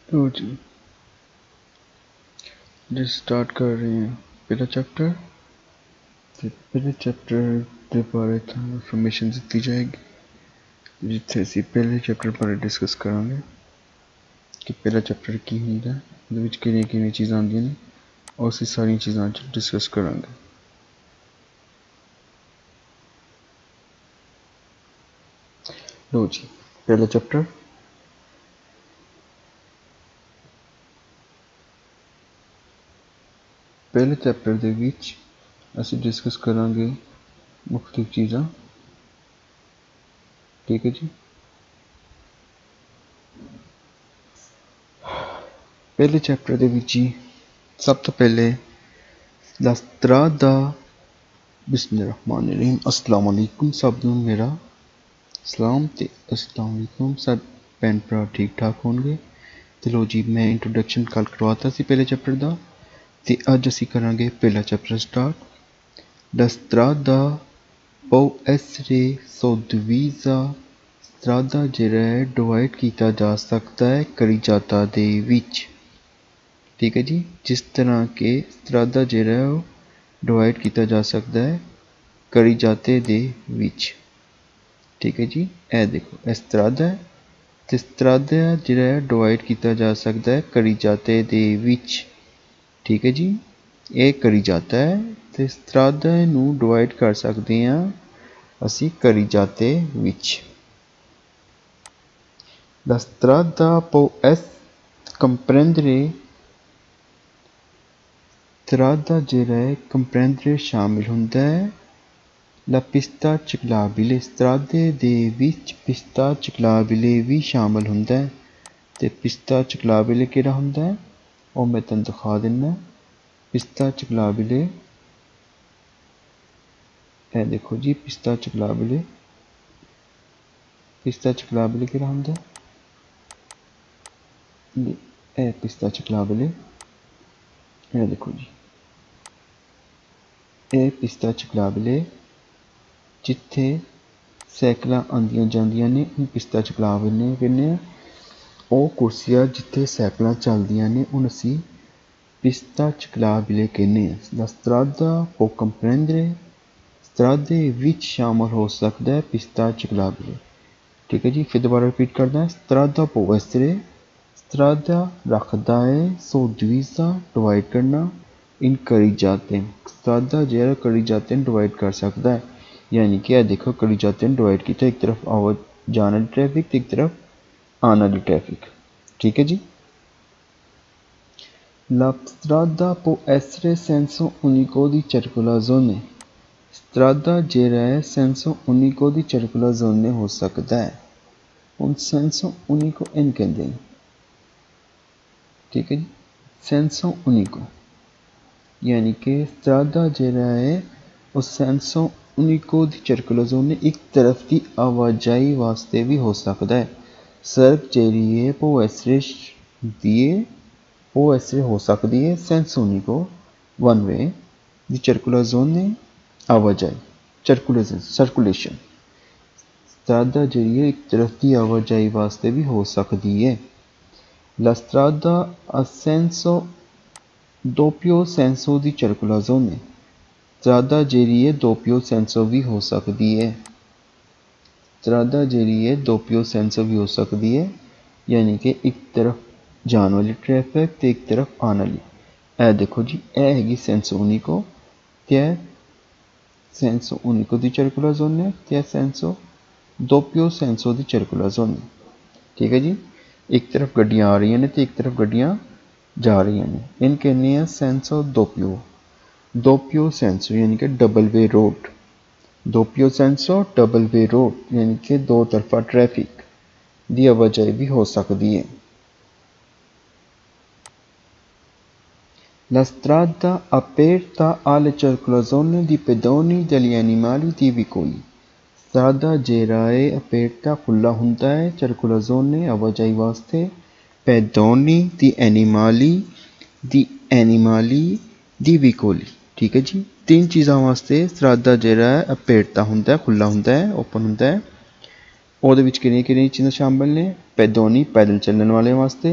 तो जी स्टार्ट कर रहे हैं पहला चैप्टर। पहले चैप्टर के बारे में इंफॉर्मेशन दी जाएगी जिथे असी पहले चैप्टर बारे डिस्कस करांगे कि पहला चैप्टर की होंदा है, ਉਹਦੇ ਵਿੱਚ ਕਿਹੜੀਆਂ चीज़ां आंदियां ने और ਅਸੀਂ सारियां चीज़ां ਅੱਜ डिस्कस करांगे। लो जी पहला चैप्टर पहले चैप्टर ਦੇ ਵਿੱਚ ਅਸੀਂ डिस्कस करांगे मुख्तलिफ चीज़ां। ठीक है जी। पहले चैप्टर ਦੇ ਵਿੱਚ ही सब तो पहले लस्त्रादा बिस्मिल्लाहिर्रहमानिर्रहीम अस्सलाम वालेकुम सब नूं मेरा सलाम ते अस्सलाम वालेकुम सब भैन भरा ठीक ठाक होंगे। तो लो जी मैं इंट्रोडक्शन कल करवाता सी पहले चैप्टर का तो अज असी करांगे पहला चैप्टर स्टार्ट। लस्त्रादा पो एसरे सोदवीजा स्त्रादा जिहड़ा है डिवाइड किया जा सकता है करिजाता दे विच। ठीक है जी। जिस तरह के स्त्रादा जिहड़ा है डिवाइड किया जा सकता है करिजाते दे विच। ठीक है जी। ए देखो स्त्रादा है तो स्त्रादा जिहड़ा है डिवाइड किया जा सकता है करिजाते दे विच। ठीक है जी। ये करिजाता है तो स्त्रादा नूं डिवाइड कर सकते हैं असी करिजाते विच। La strada può comprendere strada जिहड़ा है comprendere शामिल हुंदा है La pista ciclabile स्त्रादे दे विच पिस्ता चिकलाबिले भी शामिल हुंदा है। ते पिस्ता चिकलाबिले केड़ा हुंदा है और मैं तुहानूं दिखा दिन्ना। पिस्ता चिकलाबिले ए देखो जी पिस्ता चिकलाबिले केड़ा हुंदा है ए पिस्ता चिकलाबिले ए देखो जी ए पिस्ता चिकलाबिले जिथे सैकलां आंदियां जांदियां ने उन पिस्ता चिकलाबिले कहने ओ कुर्सियां जिथे सैकलां चलदियां ने उन असी पिस्ता चिकलाबिले कहने। La strada può comprendere स्त्रादे विच शामिल हो सकता है पिस्ता चिकलाबिले। ठीक है जी। फिर दोबारा रिपीट करना है स्त्रादा può essere स्त्रादा रखता है सो डिवीज़ा डिवाइड करना इन करी जाते स्त्रादा जो करी जाते डिवाइड कर सकता है। यानी कि देखो करी जाते डिवाइड किया एक तरफ आवा जाने वाली ट्रैफिक तो एक तरफ आने वाली ट्रैफिक। ठीक है जी। La strada può essere senso unico di circolazione स्त्रादा जेह्ड़ा है सेंसो उनिको दी सर्कुलाज़ोने हो सकता है। उन सेंसो उनिको इन कहते हैं। ठीक है जी। सेंसो उनिको यानी कि स्त्रादा जेह्ड़ा है वो सेंसो उनिको दी सर्कुलाज़ोने एक तरफ की आवाजाही वास्ते भी हो सकता है। सड़क जेह्ड़ी है वो ऐसे हो सकती है सेंसो उनिको वन वे दी सर्कुलाज़ोने आवाजाही सर्कुलेशन स्त्रादा जरिए एक तरफ की आवाजाही वास्ते भी हो सकती है। La strada ha senso doppio senso di circolazione स्त्रादा जरिए दोपियो सेंसो भी हो सकती है। स्त्रादा जरिए दोपियो सेंसो भी हो सकती है यानी कि एक तरफ जाने वाली ट्रैफिक तो एक तरफ आने वाली। ए देखो जी ए हैगी सेंसो उनिको ते senso unico di circolazione ते senso doppio senso di circolazione। ठीक है जी। एक तरफ गड्डियां आ रही हैं तो एक तरफ गड्डियां जा रही हैं इन कहने हैं सेंसो दोपियो सेंसो यानी कि डबल वे रोड। दोपियो सेंसो डबल वे रोड यानी कि दो तरफा ट्रैफिक की आवाजाही भी हो सकती है। La strada aperta alle circolazioni di pedoni degli animali di vicoli स्त्रादा जेह्ड़ा है अपेरता खुला हुंदा है सर्कुलाज़ोने आवाजाही वास्ते पैदोनी दी एनिमाली दी विकोली। ठीक है जी। तीन चीज़ां वास्ते स्त्रादा जेह्ड़ा है अपेरता हुंदा है खुला हुंदा है ओपन हुंदा है। ओहदे विच किहड़ियां चीज़ां शामिल ने पैदोनी पैदल चलने वाले वास्ते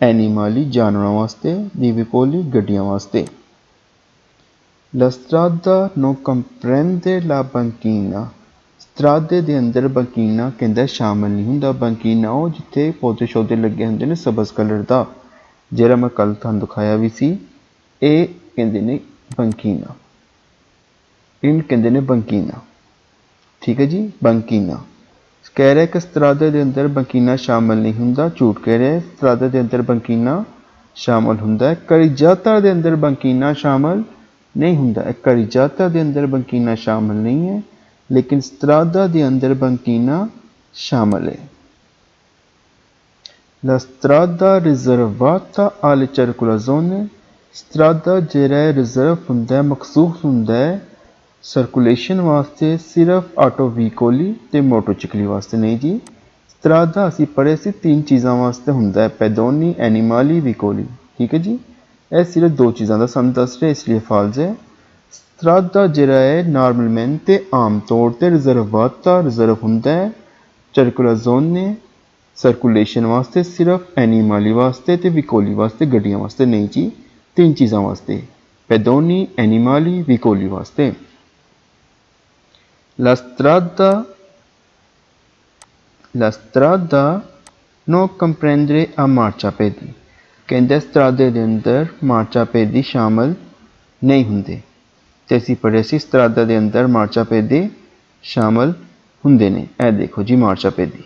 एनिमली जानवरों वास्ते, दी विकोली गड्डियां वास्ते। La strada non comprende la banchina। स्त्रादे दे अंदर बंकीना कहंदा शामिल नहीं हुंदा। बंकीना वो जिथे पौधे शौधे लगे हुंदे ने सबज कलर दा, जेहड़ा मैं कल तुहानू दिखाया भी सी, ए कहंदे ने बंकीना, इन कहंदे ने बंकीना। ठीक है जी, बंकीना कह रहा है कि स्त्रादे दे अंदर बंकीना शामिल नहीं हुंदा, झूठ कह रहा है। स्त्रादे दे अंदर बंकीना शामिल हुंदा है। करिजाता दे अंदर बंकीना शामिल नहीं हुंदा है। करिजाता दे अंदर बंकीना शामिल नहीं है, लेकिन स्त्रादा दे अंदर बंकीना शामिल है। La strada riservata alle circolazione। स्त्रादा जेहड़ा रिजर्व हुंदा है, मखसूस हुंदा है सर्कुलेशन वास्ते, सिर्फ ऑटो व्हीकोली ते मोटरसाइकल वास्ते नहीं जी। स्त्रादा असी पढ़े सी तीन चीज़ों वास्ते हुंदा है, पैदोनी, एनिमली, व्हीकोली। ठीक है जी, यह सिर्फ दो चीज़ों का सानू दस रहे, इसलिए फाल्स है। स्त्रादा जेहड़ा है नॉर्मलमेंटे आम तौर पर रिजर्वाता रिजर्व हुंदा है, सर्कुलाजोने सर्कुलेशन वास्ते, सिर्फ एनिमली वास्ते ते विकोली वास्ते, गड्डियां वास्ते नहीं जी। तीन चीज़ों वास्ते, पैदोनी, एनिमली, विकोली वास्ते। La strada non comprende a marciapiedi। कहंदा स्त्रादे दे अंदर मार्चापेदी शामिल नहीं हुंदे। ते असीं पढ़िया सी स्त्रादा दे अंदर मार्चापेदी शामिल हुंदे ने। ए देखो जी मार्चापेदी,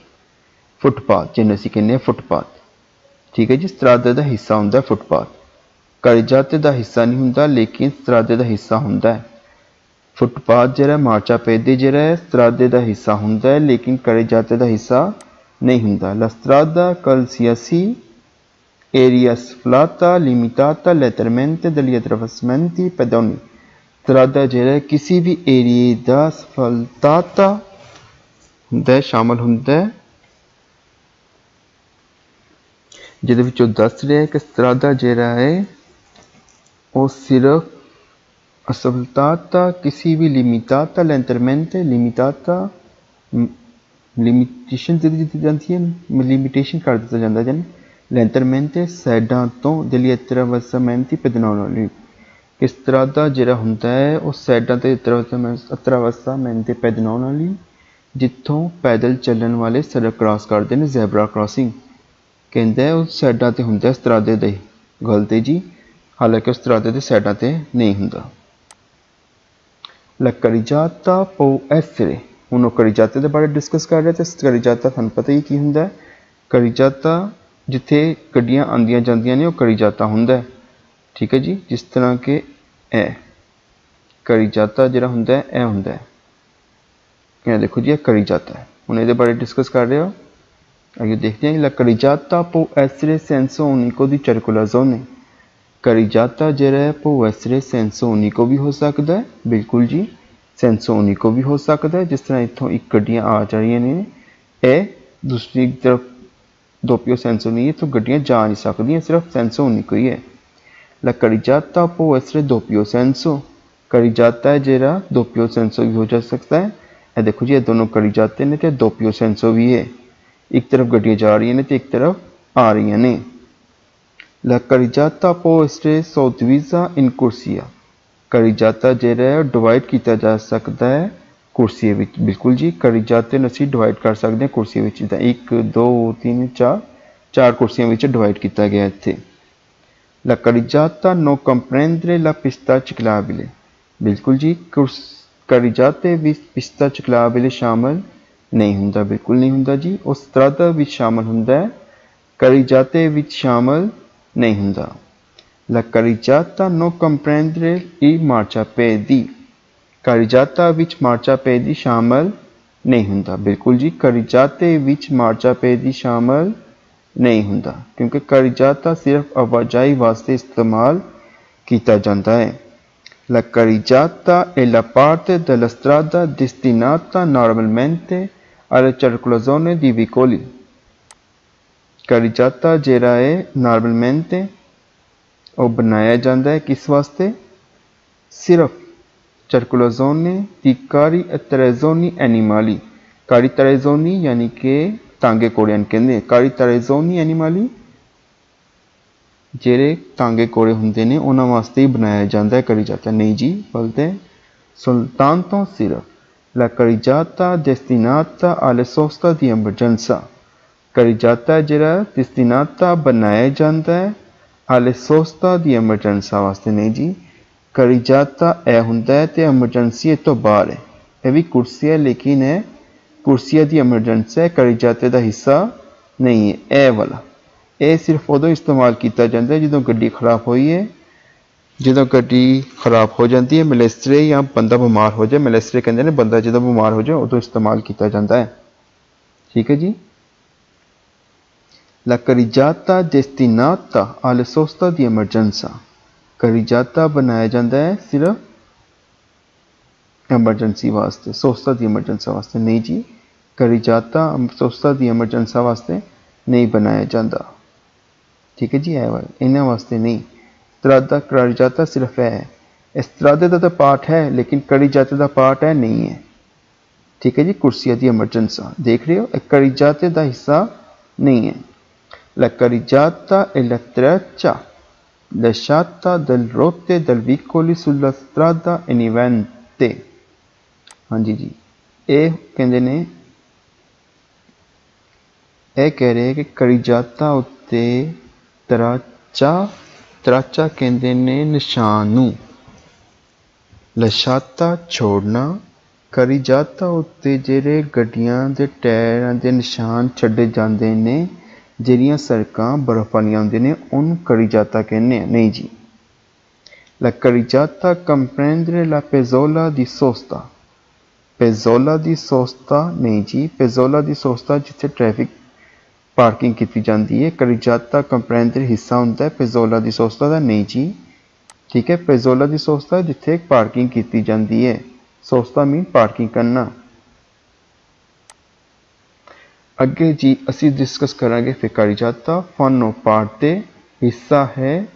फुटपाथ जिन्हें असीं कहने फुटपाथ। ठीक है जी, स्त्रादे दा हिस्सा हुंदा है फुटपाथ। करिजाते दा हिस्सा नहीं हुंदा, लेकिन स्त्रादे दा हिस्सा हुंदा है। फुटपाथ जिहड़ा मार्चापेदी जिहड़ा है स्त्रादे दा हिस्सा हुंदा है, लेकिन करिजाते दा हिस्सा नहीं हुंदा। La strada qualsiasi area asfaltata limitata lettermente dagli attraversamenti pedonali। स्त्रादा जिहड़ा किसी भी एरिए दा asfaltata हुंदा है, शामिल हुंदा है, जिहदे विचों दस रहा है कि स्त्रादा जिहड़ा है वो सिर्फ asfaltata किसी भी limitata lettermente limitata लिमिटेशन दे दी जाती है, लिमिटेशन कर दिता जाता है। लेंटरमेंटे साइडां तो दली अत्रावसामेंटी पेदनोली। इस तरह का जिहड़ा हुंदा है वो साइडां ते अत्रावसामेंटी पेदनोली, जिथों पैदल चलण वाले सड़क क्रॉस करते हैं, ज़ेबरा क्रॉसिंग कहंदा है उस साइडां ते हुंदा है स्त्रादे दे। गलत है जी, हालांकि उस स्त्रादे दे साइडां ते नहीं हुंदा। La carreggiata può essere, हुण करिजाते के बारे डिस्कस कर रहे थे। करिजाता थानू पता ही की हुंदा है। करिजाता जिथे गड्डियां आंदियां जांदियां ने वो करिजाता हुंदा है। ठीक है जी, जिस तरह के ए करिजाता जिहड़ा हुंदा है ए हुंदा है, ये देखो जी करिजाता है। हुण इहदे बारे डिस्कस कर रहे हो, आइए देखते हैं। La carreggiata può essere senso unico di circolazione। करिजाता जिहड़ा है può essere senso unico भी हो सकता है, बिल्कुल जी सेंसो unico भी हो सकता है। जिस तरह इतों एक गड्डियां आ जा रही ने, ए दूसरी तरफ दोपियो सेंसो नहीं है तो गड्डियां जा नहीं सकती, सिर्फ सेंसो unico ही है। La carreggiata può essere doppio senso। करिजाता है जिहड़ा दोपियो सेंसो भी हो जा सकता है। ए देखो जी ये दोनों करिजाते ने ते दोपियो सेंसो भी है, एक तरफ गड्डियां जा रही ने ते एक तरफ आ रही ने। La carreggiata può essere suddivisa in corsia। करिजाता जिहड़ा है डिवाइड किया जा सकता है कुर्सियां विच, बिल्कुल जी करिजाते नूं असीं डिवाइड कर सकते हैं कुर्सियां विच। एक दो तीन चार कुर्सियां विच डिवाइड किया गया इत्थे। La carreggiata non comprende la pista ciclabile। बिल्कुल जी करिजाते विच पिस्ता ciclabile शामिल नहीं हुंदा, बिल्कुल नहीं हुंदा जी। उस स्त्रादा विच शामिल हुंदा है, करिजाते विच शामिल नहीं हुंदा। La carreggiata non comprende i marciapiedi। करिजाता विच मार्चापेदी शामिल नहीं हुंदा, बिल्कुल जी करिजाते विच मार्चापेदी शामिल नहीं हुंदा, क्योंकि करिजाता सिर्फ आवाजाही वास्ते इस्तेमाल किया जाता है। La carreggiata è la parte della strada destinata normalmente alla circolazione di veicoli। करिजाता जिहड़ा है नॉर्मलमेंटे वो बनाया जाता है किस वास्ते, सिर्फ सर्कुलाजोने दी कारितरेजोनी एनिमली। कारितरेजोनी यानी कि तांगे कोड़ियन कहते हैं, कारितरेजोनी एनिमली ਜਿਹੜੇ ਟਾਂਗੇ ਕੋੜੇ ਹੁੰਦੇ ਨੇ ਉਹਨਾਂ ਵਾਸਤੇ ਹੀ ਬਣਾਇਆ ਜਾਂਦਾ ਹੈ ਕਰੀ ਜਾਤਾ। ਨਹੀਂ ਜੀ, ਬੋਲਦੇ soltanto ਸਿਰਫ la carreggiata destinata alle sosta di emergenza। carreggiata ਜਿਹੜਾ destinata ਬਣਾਇਆ ਜਾਂਦਾ ਹੈ alle sosta di emergenza ਵਾਸਤੇ। ਨਹੀਂ ਜੀ, carreggiata ਇਹ ਹੁੰਦਾ ਹੈ ਤੇ emergency ਇਹ ਤੋਂ ਬਾਹਰ ਹੈ। ਇਹ ਵੀ ਕੁਰਸੀ ਹੈ ਲੇਕਿਨ ਇਹ ਕੁਰਸੀਆਂ ਦੀ emergency ਹੈ, carreggiate ਦਾ ਹਿੱਸਾ ਨਹੀਂ ਹੈ। ਇਹ ਵਾਲਾ ਇਹ ਸਿਰਫ ਉਦੋਂ ਇਸਤੇਮਾਲ ਕੀਤਾ ਜਾਂਦਾ ਹੈ ਜਦੋਂ ਗੱਡੀ ਖਰਾਬ ਹੋਈ ਹੈ, ਜਦੋਂ ਗੱਡੀ ਖਰਾਬ ਹੋ ਜਾਂਦੀ ਹੈ ਮੈਲੇਸਟਰੇ ਜਾਂ ਬੰਦਾ ਬਿਮਾਰ ਹੋ ਜਾਏ। ਮੈਲੇਸਟਰੇ ਕਹਿੰਦੇ ਨੇ ਬੰਦਾ ਜਦੋਂ ਬਿਮਾਰ ਹੋ ਜਾਏ ਉਦੋਂ ਇਸਤੇਮਾਲ ਕੀਤਾ ਜਾਂਦਾ ਹੈ। ਠੀਕ ਹੈ ਜੀ। La carreggiata destinata alle sosta di emergenza। carreggiata ਬਣਾਇਆ ਜਾਂਦਾ ਹੈ ਸਿਰਫ ਐਮਰਜੈਂਸੀ ਵਾਸਤੇ, ਸੋਸਤਾ ਦੀ ਐਮਰਜੈਂਸੀ ਵਾਸਤੇ। ਨਹੀਂ ਜੀ, carreggiata ਸੋਸਤਾ ਦੀ ਐਮਰਜੈਂਸੀ ਵਾਸਤੇ ਨਹੀਂ ਬਣਾਇਆ ਜਾਂਦਾ। ਠੀਕ ਹੈ ਜੀ, ਇਹਨਾਂ ਵਾਸਤੇ ਨਹੀਂ। strada carreggiata ਸਿਰਫ ਹੈ, strade ਦਾ ਤਾਂ ਪਾਰਟ ਹੈ ਲੇਕਿਨ carreggiate ਦਾ ਪਾਰਟ ਹੈ ਨਹੀਂ ਹੈ। ਠੀਕ ਹੈ ਜੀ, ਕੁਰਸੀਆਂ ਦੀ ਐਮਰਜੈਂਸੀ ਦੇਖ ਰਹੇ ਹੋ, carreggiate ਦਾ ਹਿੱਸਾ ਨਹੀਂ ਹੈ। La carreggiata è la traccia lasciata dalle rotte dal veicoli sulla strada inevente। ਹਾਂਜੀ ਜੀ, ਇਹ ਕਹਿੰਦੇ ਨੇ, ਇਹ ਕਹਿ ਰਹੇ ਕਿ carreggiata ਉੱਤੇ ਤਰਾਚਾ ਕਹਿੰਦੇ ਨੇ ਨਿਸ਼ਾਨ ਨੂੰ, lasciata ਛੋੜਨਾ, carreggiata ਉੱਤੇ ਜਿਹੜੇ ਗੱਡੀਆਂ ਦੇ ਟਾਇਰਾਂ ਦੇ ਨਿਸ਼ਾਨ ਛੱਡੇ ਜਾਂਦੇ ਨੇ, ਜਿਹੜੀਆਂ ਸੜਕਾਂ ਬਰਫ਼ ਵਾਲੀਆਂ ਹੁੰਦੀਆਂ ਨੇ ਉਹਨੂੰ carreggiata ਕਹਿੰਦੇ ਆ। ਨਹੀਂ ਜੀ, la carreggiata comprende la pezzola di sosta। pezzola di sosta ਨਹੀਂ ਜੀ, pezzola di sosta ਜਿੱਥੇ ਟ੍ਰੈਫਿਕ ਪਾਰਕਿੰਗ ਕੀਤੀ ਜਾਂਦੀ ਹੈ, carreggiata comprende ਹਿੱਸਾ ਹੁੰਦਾ ਹੈ pezzola di sosta ਦਾ। ਨਹੀਂ ਜੀ, ਠੀਕ ਹੈ, pezzola di sosta ਜਿੱਥੇ ਪਾਰਕਿੰਗ ਕੀਤੀ ਜਾਂਦੀ ਹੈ, sosta ਮੀਨ ਪਾਰਕਿੰਗ ਕਰਨਾ। ਅੱਗੇ ਜੀ ਅਸੀਂ ਡਿਸਕਸ ਕਰਾਂਗੇ ਫਿਰ carreggiata fanno parte ਹਿੱਸਾ ਹੈ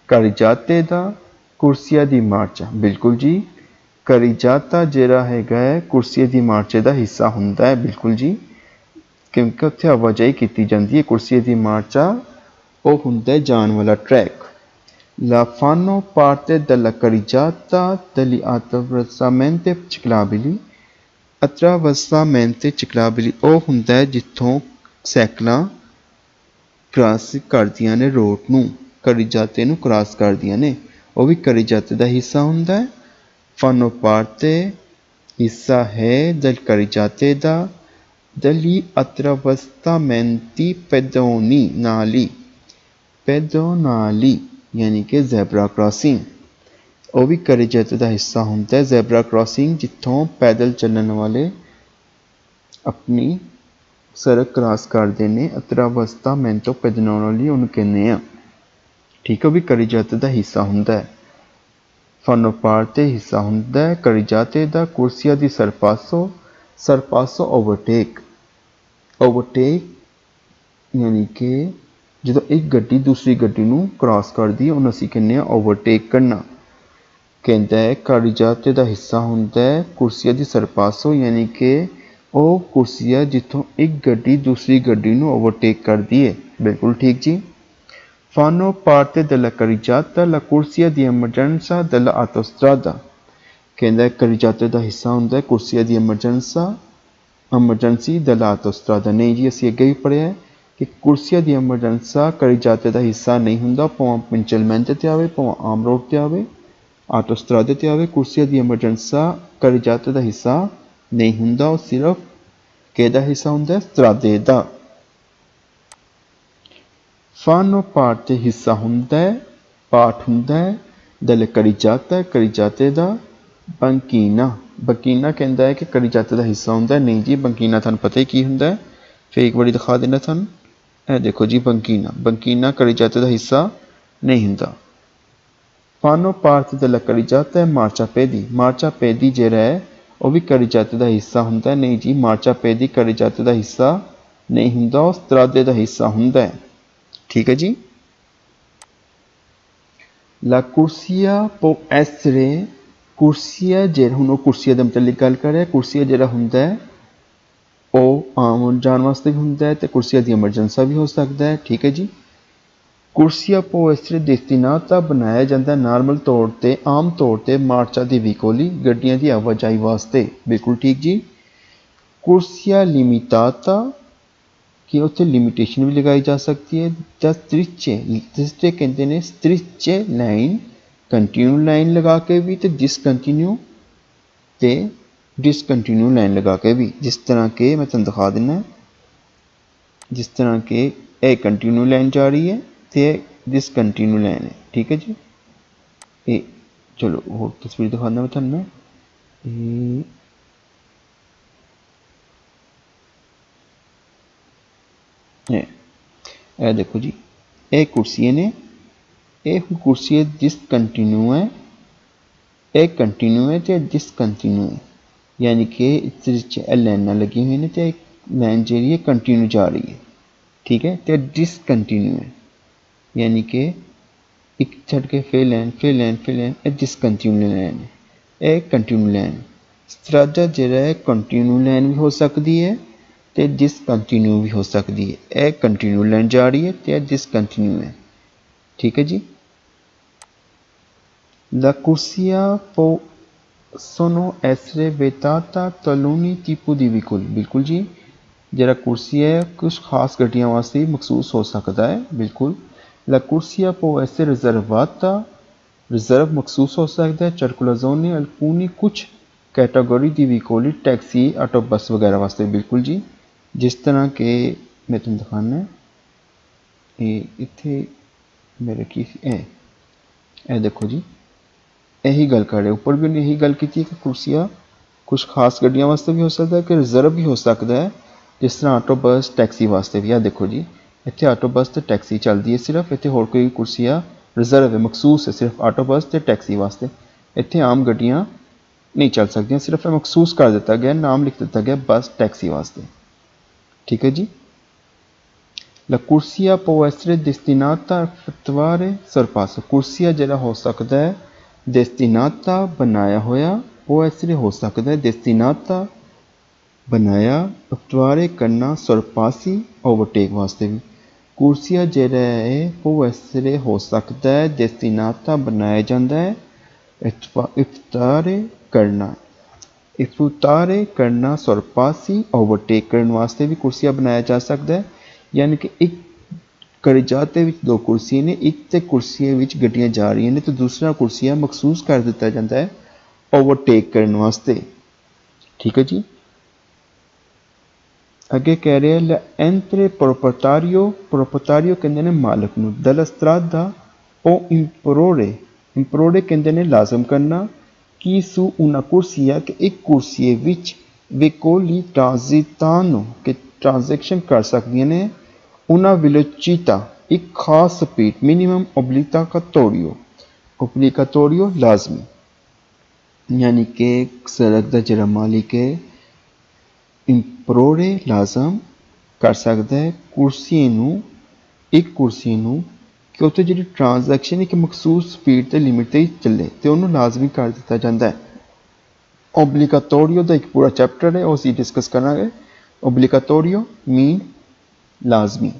carreggiate ਦਾ ਕੁਰਸੀਆਂ ਦੀ ਮਾਰਚਾ। ਬਿਲਕੁਲ ਜੀ, carreggiata ਜਿਹੜਾ ਹੈਗਾ ਹੈ ਕੁਰਸੀਆਂ ਦੀ ਮਾਰਚੇ ਦਾ ਹਿੱਸਾ ਹੁੰਦਾ ਹੈ। ਬਿਲਕੁਲ ਜੀ, ਕਿਉਂਕਿ ਉੱਥੇ ਆਵਾਜਾਈ ਕੀਤੀ ਜਾਂਦੀ ਹੈ। ਕੁਰਸੀਆਂ ਦੀ ਮਾਰਚਾ ਉਹ ਹੁੰਦਾ ਹੈ ਜਾਣ ਵਾਲਾ track. La fanno parte della carreggiata degli attraversamenti ciclabili। attraversamenti ciclabili ਉਹ ਹੁੰਦਾ ਹੈ ਜਿੱਥੋਂ ਸਾਈਕਲਾਂ ਕ੍ਰਾਸ ਕਰਦੀਆਂ ਨੇ ਰੋਡ ਨੂੰ, carreggiate ਨੂੰ ਕ੍ਰਾਸ ਕਰਦੀਆਂ ਨੇ, ਉਹ ਵੀ carreggiate ਦਾ ਹਿੱਸਾ ਹੁੰਦਾ ਹੈ। fanno parte ਹਿੱਸਾ ਹੈ del carreggiate ਦਾ degli attraversamenti pedonali। pedonali ਯਾਨੀ ਕਿ ਜ਼ੈਬਰਾ ਕ੍ਰਾਸਿੰਗ, ਉਹ ਵੀ carreggiate ਦਾ ਹਿੱਸਾ ਹੁੰਦਾ ਹੈ। ਜ਼ੈਬਰਾ ਕ੍ਰਾਸਿੰਗ ਜਿੱਥੋਂ ਪੈਦਲ ਚੱਲਣ ਵਾਲੇ ਆਪਣੀ ਸੜਕ ਕ੍ਰਾਸ ਕਰਦੇ ਨੇ, attraversamento pedonali ਉਹਨੂੰ ਕਹਿੰਦੇ ਆ। ਠੀਕ ਹੈ, ਉਹ ਵੀ carreggiate ਦਾ ਹਿੱਸਾ ਹੁੰਦਾ ਹੈ। fanno parte ਹਿੱਸਾ ਹੁੰਦਾ ਹੈ carreggiate ਦਾ ਕੁਰਸੀਆਂ ਦੀ ਸਰਪਾਸੋ ਓਵਰਟੇਕ ਯਾਨੀ ਕਿ ਜਦੋਂ ਇੱਕ ਗੱਡੀ ਦੂਸਰੀ ਗੱਡੀ ਨੂੰ ਕ੍ਰਾਸ ਕਰਦੀ ਹੈ ਉਹਨੂੰ ਅਸੀਂ ਕਹਿੰਦੇ ਹਾਂ ਓਵਰਟੇਕ ਕਰਨਾ। ਕਹਿੰਦਾ ਹੈ carreggiate ਦਾ ਹਿੱਸਾ ਹੁੰਦਾ ਹੈ ਕੁਰਸੀਆਂ ਦੀ ਸਰਪਾਸੋ, ਯਾਨੀ ਕਿ ਉਹ ਕੁਰਸੀਆਂ ਜਿੱਥੋਂ ਇੱਕ ਗੱਡੀ ਦੂਸਰੀ ਗੱਡੀ ਨੂੰ ਓਵਰਟੇਕ ਕਰਦੀ ਹੈ। ਬਿਲਕੁਲ ਠੀਕ ਜੀ। fanno parte della carreggiata la corsia di emergenza dell'autostrada। ਕਹਿੰਦਾ ਹੈ carreggiate ਦਾ ਹਿੱਸਾ ਹੁੰਦਾ ਹੈ ਕੁਰਸੀਆਂ ਦੀ emergency dell'autostrada। ਨਹੀਂ ਜੀ, ਅਸੀਂ ਅੱਗੇ ਵੀ ਪੜ੍ਹਿਆ ਕਿ ਕੁਰਸੀਆਂ ਦੀ ਐਮਰਜੈਂਸੀ carreggiate ਦਾ ਹਿੱਸਾ ਨਹੀਂ ਹੁੰਦਾ, ਭਾਵੇਂ ਪਿੰਚਲਮੈਂਟ 'ਤੇ ਆਵੇ, ਭਾਵੇਂ ਆਮ ਰੋਡ 'ਤੇ ਆਵੇ, ਆਟੋਸਟਰਾਦੇ 'ਤੇ ਆਵੇ। ਕੁਰਸੀਆਂ ਦੀ ਐਮਰਜੈਂਸੀ carreggiate ਦਾ ਹਿੱਸਾ ਨਹੀਂ ਹੁੰਦਾ, ਉਹ ਸਿਰਫ ਕਿਹਦਾ ਹਿੱਸਾ ਹੁੰਦਾ? ਸਟਰਾਦੇ ਦਾ। fanno parte ਹਿੱਸਾ ਹੁੰਦਾ ਹੈ, ਪਾਰਟ ਹੁੰਦਾ ਹੈ del carreggiate ਦਾ। banchina ਕਹਿੰਦਾ ਹੈ ਕਿ carreggiate ਦਾ ਹਿੱਸਾ ਹੁੰਦਾ। ਨਹੀਂ ਜੀ, banchina ਤੁਹਾਨੂੰ ਪਤਾ ਹੀ ਕੀ ਹੁੰਦਾ ਹੈ, ਫਿਰ ਇੱਕ ਵਾਰੀ ਦਿਖਾ ਦੇਣਾ ਤੁਹਾਨੂੰ। ਇਹ ਦੇਖੋ ਜੀ, banchina carreggiate ਦਾ ਹਿੱਸਾ ਨਹੀਂ ਹੁੰਦਾ। fanno parte della carreggiata marciapiedi ਜਿਹੜਾ ਹੈ ਉਹ ਵੀ carreggiate ਦਾ ਹਿੱਸਾ ਹੁੰਦਾ। ਨਹੀਂ ਜੀ, marciapiedi carreggiate ਦਾ ਹਿੱਸਾ ਨਹੀਂ ਹੁੰਦਾ, ਉਹ strade ਦਾ ਹਿੱਸਾ ਹੁੰਦਾ ਹੈ। ਠੀਕ ਹੈ ਜੀ। la corsia può essere ਕੁਰਸੀਆ ਜਿਹੜਾ, ਹੁਣ ਉਹ ਕੁਰਸੀਆ ਦੇ ਮੁਤਲਿਕ ਗੱਲ ਕਰ ਰਿਹਾ। ਕੁਰਸੀਆ ਜਿਹੜਾ ਹੁੰਦਾ ਹੈ ਉਹ ਆਮ ਜਾਣ ਵਾਸਤੇ ਵੀ ਹੁੰਦਾ ਹੈ ਤੇ ਕੁਰਸੀਆ ਦੀ ਐਮਰਜੈਂਸੀ ਵੀ ਹੋ ਸਕਦਾ ਹੈ। ਠੀਕ ਹੈ ਜੀ। कुर्सिया può essere destinata बनाया जाता है नॉर्मल तौर ते आम तौर ते मार्चा दी विकोली गड्डियां दी आवाजाही वास्ते। बिल्कुल ठीक जी। कुर्सिया limitata कि उत्थे लिमिटेशन भी लगाई जा सकती है। द स्ट्रिचे कहते हैं स्ट्रिचे लाइन कंटिन्यू लाइन लगा के भी तो डिसकंटिन्यू लाइन लगा के भी। जिस तरह के मैं तुम दिखा देना, जिस तरह के ए कंटिन्यू लाइन जा रही है तो डिसकंटिन्यू लाइन है। ठीक है जी। ए चलो और तस्वीर दिखाना मैं तुम ए देखो जी, ए कुर्सी ने ए कुर्सी डिसकंटिन्यू है, ए कंटिन्यू है तो डिसकंटिन्यू है, यानी कि इस लाइना लगी हुई ने तो एक लाइन जी है कंटिन्यू जा रही है। ठीक है, तो डिसकंटिन्यू है यानी कि एक छड़ के फिर लाइन फिर लाइन फिर लाइन ए डिसकंटिन्यू लाइन है, ए कंटिन्यू लाइन। स्ट्राजा जरा है कंटिन्यू लाइन भी हो सकती है तो डिसकंटिन्यू भी हो सकती है। ए कंटिन्यू लाइन जा रही है तो डिसकंटिन्यू है। ठीक है जी। La corsia possono essere vietata taluni tipi di veicoli। बिल्कुल जी, जरा कुर्सी है कुछ खास गड्डियां वास्ते मखसूस हो सकता है। बिल्कुल। La corsia può essere riservata reserve मखसूस हो सकता है circolazione alcuni कुछ कैटेगरी दी veicoli टैक्सी ऑटो बस वगैरह वास्ते। बिल्कुल जी। जिस तरह के मैं तुम दिखाना इतने मेरे की ए देखो जी, यही गल कर रहे ऊपर भी उन्हें यही गल की थी कि कुर्सियाँ कुछ खास गड्डियां वास्ते भी हो सकता है कि रिजर्व भी हो सकता है, जिस तरह ऑटो बस टैक्सी वास्ते भी। आ देखो जी, इतने ऑटो बस तो टैक्सी चलती है सिर्फ, इतने होर कोई कुर्सियाँ रिजर्व है मखसूस है सिर्फ ऑटो बस तो टैक्सी वास्ते। इतने आम गड्डियां नहीं चल सकती, सिर्फ मखसूस कर दिता गया, नाम लिख दिता गया बस टैक्सी वास्ते। ठीक है जी। La corsia può essere destinata a effettuare sorpasso। कुर्सिया जरा हो सकता है destinata बनाया होया, può essere हो सकता है destinata बनाया, effettuare करना, sorpassi ओवरटेक वास्ते भी। कुर्सिया जरा है può essere हो सकता है destinata बनाया जाता है, effettuare करना, effettuare करना, sorpassi ओवरटेक करने वास्ते भी कुर्सिया बनाया जा सकता है। यानी कि एक कड़जाते विच दो कुर्सियां ने, एक ते कुर्सियां विच गड्डियां जा रही ने तो दूसरा कुर्सियां मखसूस कर दिता जाता है ओवरटेक करने वास्ते। ठीक है जी। अगे कह रहे हैं एंट्रे प्रोप्राटारियो, प्रोप्राटारियो कहते हैं मालिक नूं, दला स्ट्रादा ओ इंप्रोरे, इंप्रोरे कहते हैं लाजम करना कि सू उना कुर्सिया कि एक कुर्सी विच वेकोली ट्रांजिटानो के ट्रांजैक्शन कर सकदियां ने una velocità एक खास स्पीड मिनिमम ओब्लिगाटोरियो लाजमी, यानी कि सड़क का जरा मालिक है इंप्रोरे लाजम कर सकता है कुर्सी नूं, एक कुर्सी नूं कि उत्थे जिहड़ी ट्रांजैक्शन एक मखसूस स्पीड ते लिमिट ते चले तो उन्होंने लाजमी कर दिता जाता है। ओब्लिगाटोरियो का एक पूरा चैप्टर है और असीं डिस्कस करांगे। ओब्लिगाटोरियो मीन लाजमी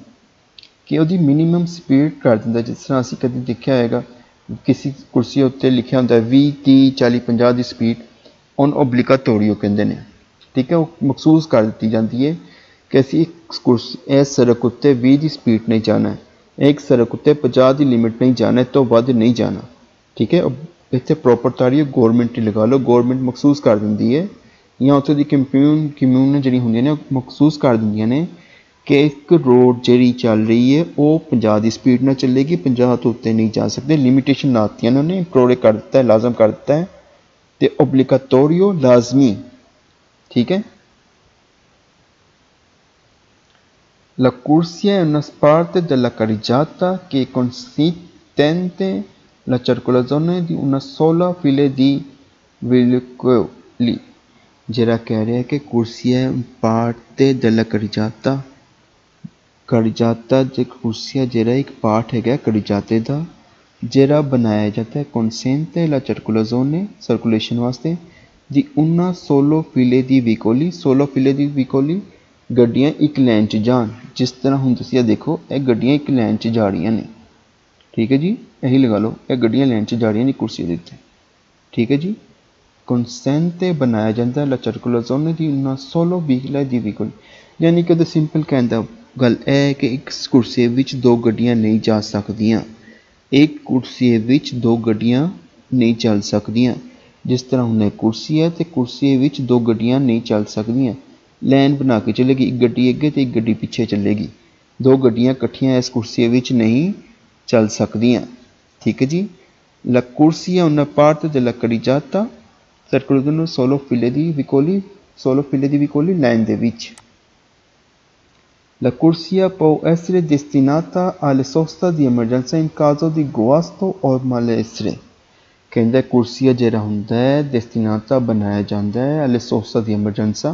कि उसकी मिनीमम स्पीड कर दिंदा, जिस तरह असीं कभी देखा होगा किसी कुर्सी उत्ते लिखा होंदा 20 30 40 50 की स्पीड, उन्होंने ओब्लिगाटोरियो कहते हैं। ठीक है, वो मखसूस कर दी जाती है कि असीं इस सड़क उत्ते 20 की स्पीड नहीं जाना है, एक सड़क उत्ते 50 की लिमिट नहीं जाना, तो वध नहीं जाना। ठीक है, इतने प्रोप्राटारियो गौरमेंट लगा लो, गौरमेंट मखसूस कर दी है, या उत्थे दी कम्यून जिहड़ी हुंदियां ने मखसूस कर दिंदियां ने कि एक रोड जी चल रही है वह 50 की स्पीड में चलेगी, 50 तो उत्ते नहीं जा सकते, लिमिटेशन लाती उन्होंने, इंप्रोरे कर दिता है, लाजम कर दिता है, तो ओब्लिगाटोरियो लाजमी। ठीक है। La corsia è una parte della carreggiata che consente la circolazione di una sola fila di veicoli। जरा कह रहे हैं कि कुर्सिया parte della carreggiata, कड़जाता जो कुर्सिया जरा एक पार्ट है कड़जाते का, जरा बनाया जाता है कॉन्सेंट ला सर्कुलाजोने सर्कुलेशन वास्ते दी उन्ना सोलो फिले दी विकोली, सोलो फिले दी विकोली गड्डियां एक लाइन च जान। जिस तरह हुण तुसीं देखो ये गड्डियां एक लाइन च जा रही ने, ठीक है जी, यही लगा लो, ये गड्डियां लैन च जा रही ने कुर्सी दे उत्ते। ठीक है जी, कंसेंटे बनाया जाता है ला सर्कुलर दी ना सोलो व्हीकल दी व्हीकल, यानी कि सिंपल कहता गल है कि एक कुर्सी विच दो गड्डियां नहीं जा सकदियां, एक कुर्सी विच दो गड्डियां नहीं चल सकदियां। जिस तरह हुण कुर्सी है तो कुर्सी विच दो गड्डियां नहीं चल सकदियां, लैन बना के चलेगी, एक गड्डी अगे तो एक गड्डी पिछे चलेगी, दो गड्डियां इकट्ठियां इस कुर्सी विच नहीं चल सकदियां। ठीक है जी, la corsia una parte della carreggiata circolano solo file di vicoli line de ਵਿੱਚ। La corsia può essere destinata alle sosta di emergenza in caso di guasto o malessere। ਕਹਿੰਦਾ ਕੁਰਸੀਆ ਜਿਹੜਾ ਹੁੰਦਾ ਹੈ destinata ਬਣਾਇਆ ਜਾਂਦਾ ਹੈ alle sosta di emergenza,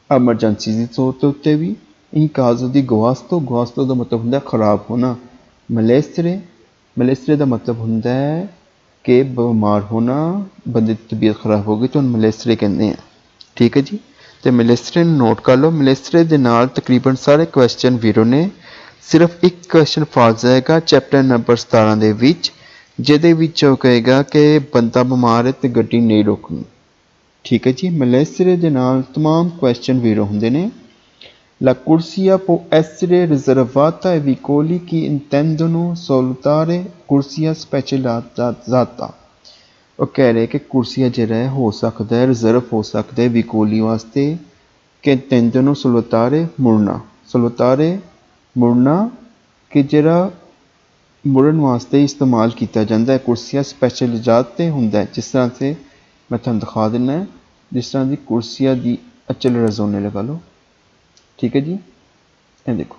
emergency ਦੀ ਤੌਰ ਤੇ ਉੱਤੇ ਵੀ, in caso di guasto ਦਾ ਮਤਲਬ ਹੁੰਦਾ ਖਰਾਬ ਹੋਣਾ, malessere ਦਾ ਮਤਲਬ ਹੁੰਦਾ ਹੈ कि बीमार होना, बंदे की तबीयत खराब हो गई तो मलेसरे कहते हैं। ठीक है जी, तो मलेसरे नोट कर लो। मलेसरे के नाल तकरीबन सारे क्वेश्चन वीरों ने, सिर्फ एक क्वेश्चन फॉल्स आएगा चैप्टर नंबर 17 के विच, जिहदे विच कहेगा कि बंदा बीमार है तो गड्डी नहीं रोकनी। ठीक है जी, मलेसरे के नाल तमाम क्वेश्चन वीरों होंदे ने। La corsia può essere riservata ai vicoli che intendono solutare corsia specializzata। ਉਹ ਕਹਿ ਰਹੇ ਕਿ ਕੁਰਸੀਆ ਜਿਹੜਾ ਹੈ ਹੋ ਸਕਦਾ ਹੈ ਰਿਜ਼ਰਵ ਹੋ ਸਕਦਾ ਹੈ ਵਿਕੋਲੀ ਵਾਸਤੇ ਕਿ intendono solutare ਮੁੜਨਾ ਕਿ ਜਿਹੜਾ ਮੁੜਨ ਵਾਸਤੇ ਇਸਤੇਮਾਲ ਕੀਤਾ ਜਾਂਦਾ ਹੈ। ਕੁਰਸੀਆ ਸਪੈਸ਼ਲਿਜ਼ਾਤੇ ਹੁੰਦਾ ਹੈ, ਜਿਸ ਤਰ੍ਹਾਂ ਸੇ ਮੈਂ ਤੁਹਾਨੂੰ ਦਿਖਾ ਦਿੰਦਾ, ਜਿਸ ਤਰ੍ਹਾਂ ਦੀ ਕੁਰਸੀਆ ਦੀ ਅਚਲ ਰਜ਼ੋਨੇ ਲਗਾ ਲਓ। ठीक है जी, ये देखो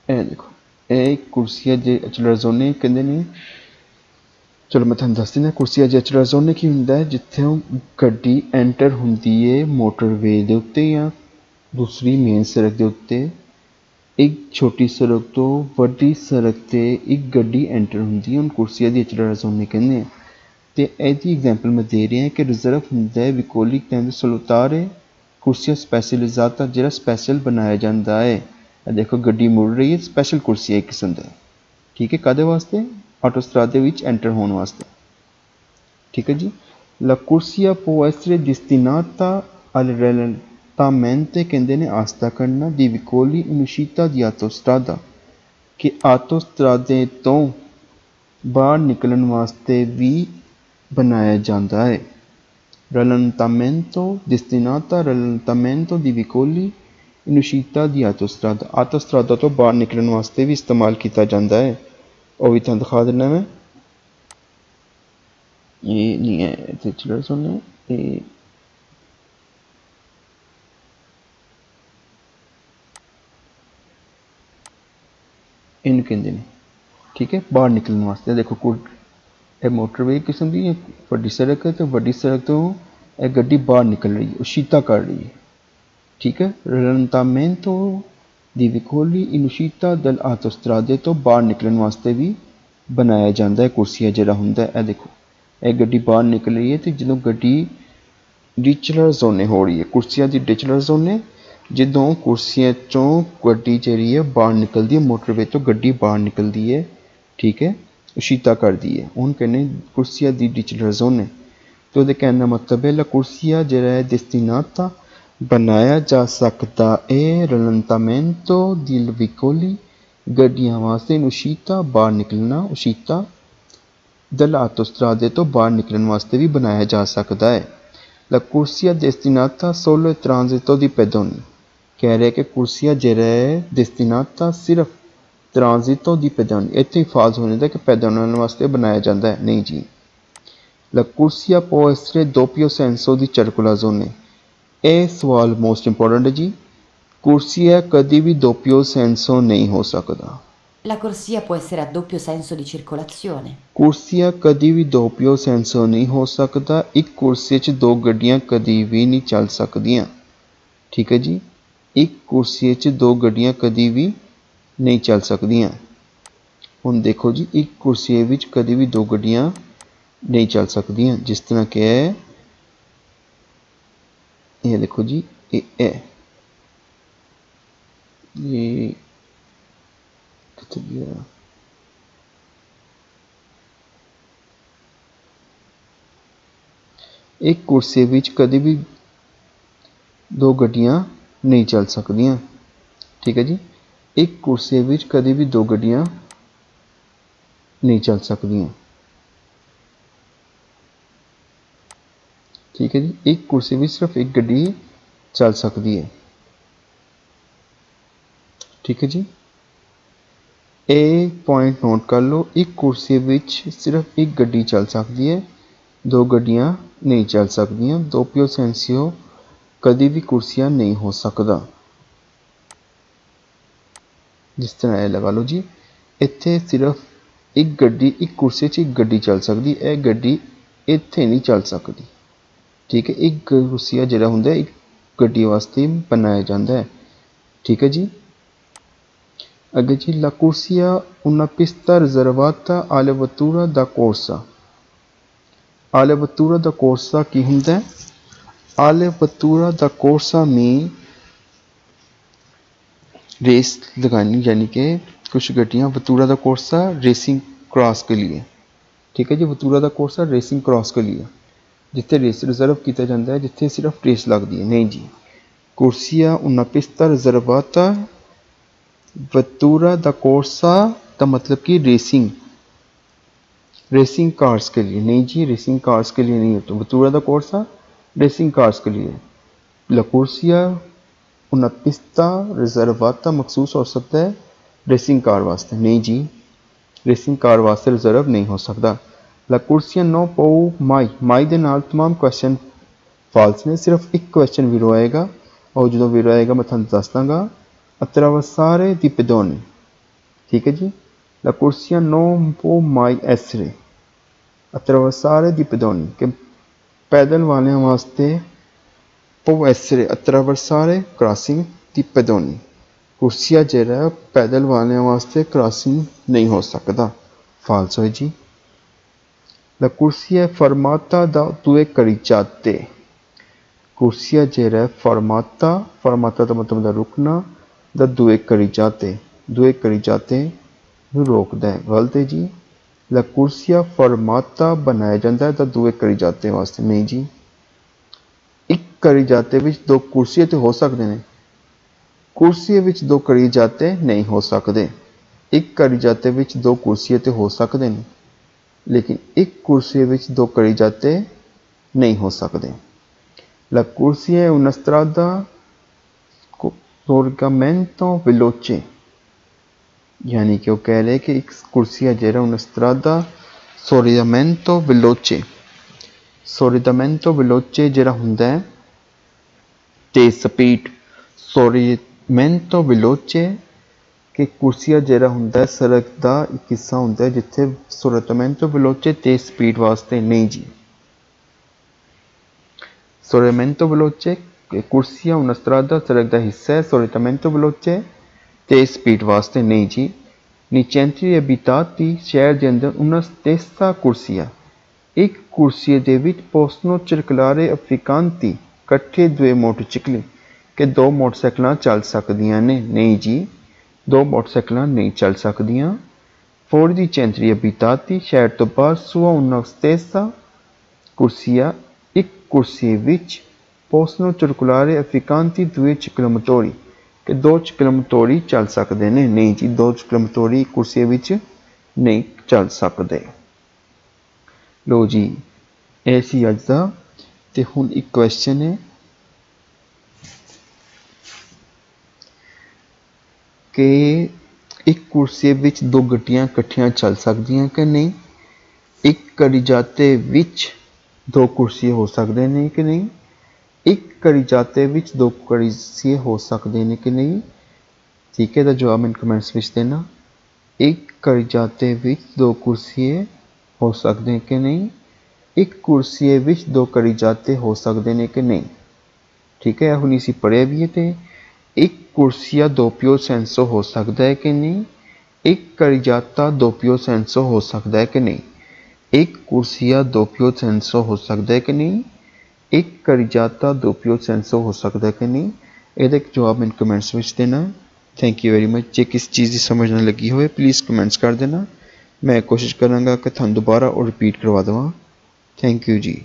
देखो ये कुर्सियां जे अचलरजोने कहते हैं। चलो मैं तुहानू दस दिना, कुर्सियां जे अचलरजोने की हुंदा है जिथे गड्डी एंटर हुंदी है मोटरवे दे उत्ते या दूसरी मेन सड़क दे उत्ते, एक छोटी सड़क तो वड्डी सड़क ते एक गड्डी एंटर हुंदी है, उन कुर्सियां दी अचलरजोने कहते हैं। तो यही एग्जाम्पल मैं दे रहा कि रिजर्व होंगे विकोली सलूतारे कुर्सियां स्पैशलिजाता जो स्पैशल बनाया जाता है। देखो गड्डी मुड़ रही है, स्पैशल कुर्सी एक किस्म का। ठीक है, कादे वास्ते? ऑटोस्ट्रादे विच एंटर होने वास्ते। ठीक है जी, ला कुर्सिया può essere destinata al rallentamento कहते ने आस्ता करना di vicoli in uscita di autostrada, कि आटोस्ट्रादे तो बाहर निकलन वास्ते भी बनाया जाता है। rallentamento destinata rallentamento di vicoli in uscita di autostrada, autostrada तो बाहर निकलने वास्ते भी इस्तेमाल किया जाता है। और भी तुहानू दिखा देना मैं, ये नहीं है चलो सुनने इन कहते हैं। ठीक है, बाहर निकलने वास्ते देखो ये मोटरवे किस्म की वड्डी सड़क है, तो वड्डी सड़क तो यह गड्डी बाहर निकल रही है, उशीता कर रही है। ठीक है, rallentamento di vicoli in uscita dall'autostrada तो बाहर निकलने वास्ते भी बनाया जाता है कुर्सियां जरा होंदा है। देखो यह गड्डी बाहर निकल रही है, तो जो गड्डी डिचलर जोने हो रही है, कुर्सियां की डिचलर जोने, जो कुर्सियां चों गड्डी जी है बाहर निकलती है, मोटरवे तो गड्डी बाहर निकलती है। ठीक है, उशीता कर दी है, हूँ कहने कुर्सिया दी डिचलर जोने। तो ये कहने का मतलब है ला कुर्सिया जरा है destinata बनाया जा सकता है rallentamento di vicoli गड्डियां वास्ते उशीता बाहर निकलना, उशीता dall'autostrada तो बाहर निकलने वास्ते भी बनाया जा सकता है। ला कुर्सिया destinata solo transito di pedoni, कह रहे कि कुर्सिया जरा है destinata सिर्फ ट्रांजिटो दी पैदानी, इतने ही फाज होने का कि पैदान वास्ते बनाया जाता है, नहीं जी। ला कुर्सिया può essere doppio senso di circolazione, ये सवाल मोस्ट इंपोर्टेंट है जी। कुर्सिया कभी भी doppio senso नहीं हो सकता। La corsia può essere a doppio senso di circolazione। कुर्सिया कभी भी doppio senso नहीं हो सकता, एक कुर्सी च दो गड्डियां कभी भी नहीं चल सकदियां। ठीक है जी, एक कुर्सी च दो गड्डियां कभी भी नहीं चल सकदियां। हुण देखो जी, एक कुर्सी विच कभी भी दो गड्डियां नहीं चल सकदियां, जिस तरह कि है ये देखो जी, ये कितने गया एक कुर्सी विच कभी भी दो गड्डियां नहीं चल सकदियां। ठीक है जी, एक कुर्सी विच कभी भी दो गड्डियां नहीं चल सकदियां। ठीक है जी, एक कुर्सी विच सिर्फ एक गड्डी चल सकती है। ठीक है जी, एक पॉइंट नोट कर लो, एक कुर्सी विच सिर्फ एक गड्डी चल सकती है, दो गड्डियां नहीं चल सकदियां। दोपियो सेंसियो कभी भी कुर्सियां नहीं हो सकता। जिस तरह यह लगा लो जी, इत्थे सिर्फ एक गड्डी, एक कुर्सी च एक गड्डी चल सकती, यह गड्डी इत्थे नहीं चल सकती। ठीक है, एक कुर्सिया जिहड़ा हुंदा है एक गड्डी वास्ते बनाया जाता है। ठीक है जी, अगे जी, ला कुर्सिया una pista riservata alle vetture da corsa। alle vetture da corsa की हुंदा है? alle vetture da corsa में रेस लगानी, यानी कि कुछ गड्डियां vettura da corsa racing cross के लिए। ठीक है जी, vettura da corsa racing cross के लिए, जिथे रेस रिजर्व किया जाता है, जिथे सिर्फ रेस लगती है। नहीं जी, कुर्सिया una pista riservata vettura da corsa का मतलब कि रेसिंग कार्स के लिए। नहीं जी, रेसिंग कार्स के लिए नहीं होता। vettura da corsa racing cars के लिए। la corsia una pista riservata मखसूस हो सकता है रेसिंग कार वास्ते। नहीं जी, रेसिंग कार वास्ते रिजर्व नहीं हो सकता। la corsia no può mai ਦੇ ਨਾਲ तमाम क्वेश्चन फाल्स ने, सिर्फ एक क्वेश्चन वीरो आएगा, और जो वीरो आएगा मैं तुहानू दस दांगा। attraversare di pedoni। ठीक है जी, la corsia non può mai essere attraversare di pedoni कि पैदल वालों वास्ते può essere attraversare crossing di pedoni, कुर्सिया जरा पैदल वालों वास्ते क्रॉसिंग नहीं हो सकता। फाल्स है जी। la corsia fermata da due carreggiate। कुर्सिया जरा फॉर्माता का मतलब रुकना, द दुए करी जाते रोकदा है। गलत है जी, ला कुर्सिया फॉर्माता बनाया जाता है द दुए करी जाते वास्ते। नहीं जी, एक करी जाते विच दो कुर्सियां तो हो सकते हैं, कुर्सियां विच दो करी जाते नहीं हो सकते। एक करी जाते विच दो कुर्सियां तो हो सकते हैं, लेकिन एक कुर्सी विच दो करी जाते नहीं हो सकते। La corsia è una strada scorrimento veloce, यानी कि वो कह रहे हैं कि एक कुर्सिया जरा una strada scorrimento veloce। scorrimento veloce जरा हुंदा है तेज स्पीड। scorrimento veloce कि कुर्सिया जरा हुंदा है सड़क का एक हिस्सा हुंदा है जिथे scorrimento veloce तेज स्पीड वास्ते। नहीं जी, scorrimento veloce कुर्सिया una strada सड़क का हिस्सा है, scorrimento veloce तेज स्पीड वास्ते। नहीं जी, nei centri abitati शहर के अंदर una stessa corsia एक कुर्सी दे विच possono circolare afficanti कट्ठे दो मोटरसाइकिल के दो मोटरसाइकिल चल सकदियां ने। नहीं जी, दो मोटरसाइकिल नहीं चल सकदियां। fuori di centri abitati शहर तो बाहर sua una stessa corsia एक कुर्सी विच possono circolare afficanti due ciclomotori कि दो ciclomotori चल सकते हैं। नहीं जी, दो ciclomotori कुर्सी विच नहीं चल सकते। लो जी, ऐसी अज दा ते हुण एक क्वेश्चन है कि एक कुर्सी विच दो गड्डियां इकट्ठियां चल सकदियां कि नहीं। एक करी जाते विच दो कुर्सी हो सकते हैं कि नहीं। एक करी जाते विच दो कुर्सी हो सकते हैं कि नहीं। ठीक है, तो जवाब मैंने कमेंट्स विच देना। एक करी जाते विच दो कुर्सी हो सकते हैं कि नहीं। एक कुर्सी विच दो करी जाते हो सकते हैं कि नहीं। ठीक है, हुण इसी पढ़िया भी है। तो एक कुर्सिया दोपियो सेंसो हो सकता है कि नहीं। एक करी जाता दोपियो सेंसो हो सकता है कि नहीं। एक कुर्सिया दोपियो सेंसो हो सकता है कि नहीं। एक करिजाता दोपियो सेंसो हो सकता कि नहीं, ਇਹਦਾ ਇੱਕ ਜਵਾਬ ਮੈਨੂੰ ਕਮੈਂਟਸ ਵਿੱਚ ਦੇਣਾ। Thank you very much. ਜੇ ਕਿਸ ਚੀਜ਼ ਦੀ ਸਮਝ ਨਾ ਲੱਗੀ ਹੋਵੇ ਪਲੀਜ਼ ਕਮੈਂਟਸ ਕਰ ਦੇਣਾ, ਮੈਂ ਕੋਸ਼ਿਸ਼ ਕਰਾਂਗਾ ਕਿ ਤੁਹਾਨੂੰ ਦੁਬਾਰਾ ਉਹ ਰਿਪੀਟ ਕਰਵਾ ਦੇਵਾਂ। ਥੈਂਕ ਯੂ ਜੀ।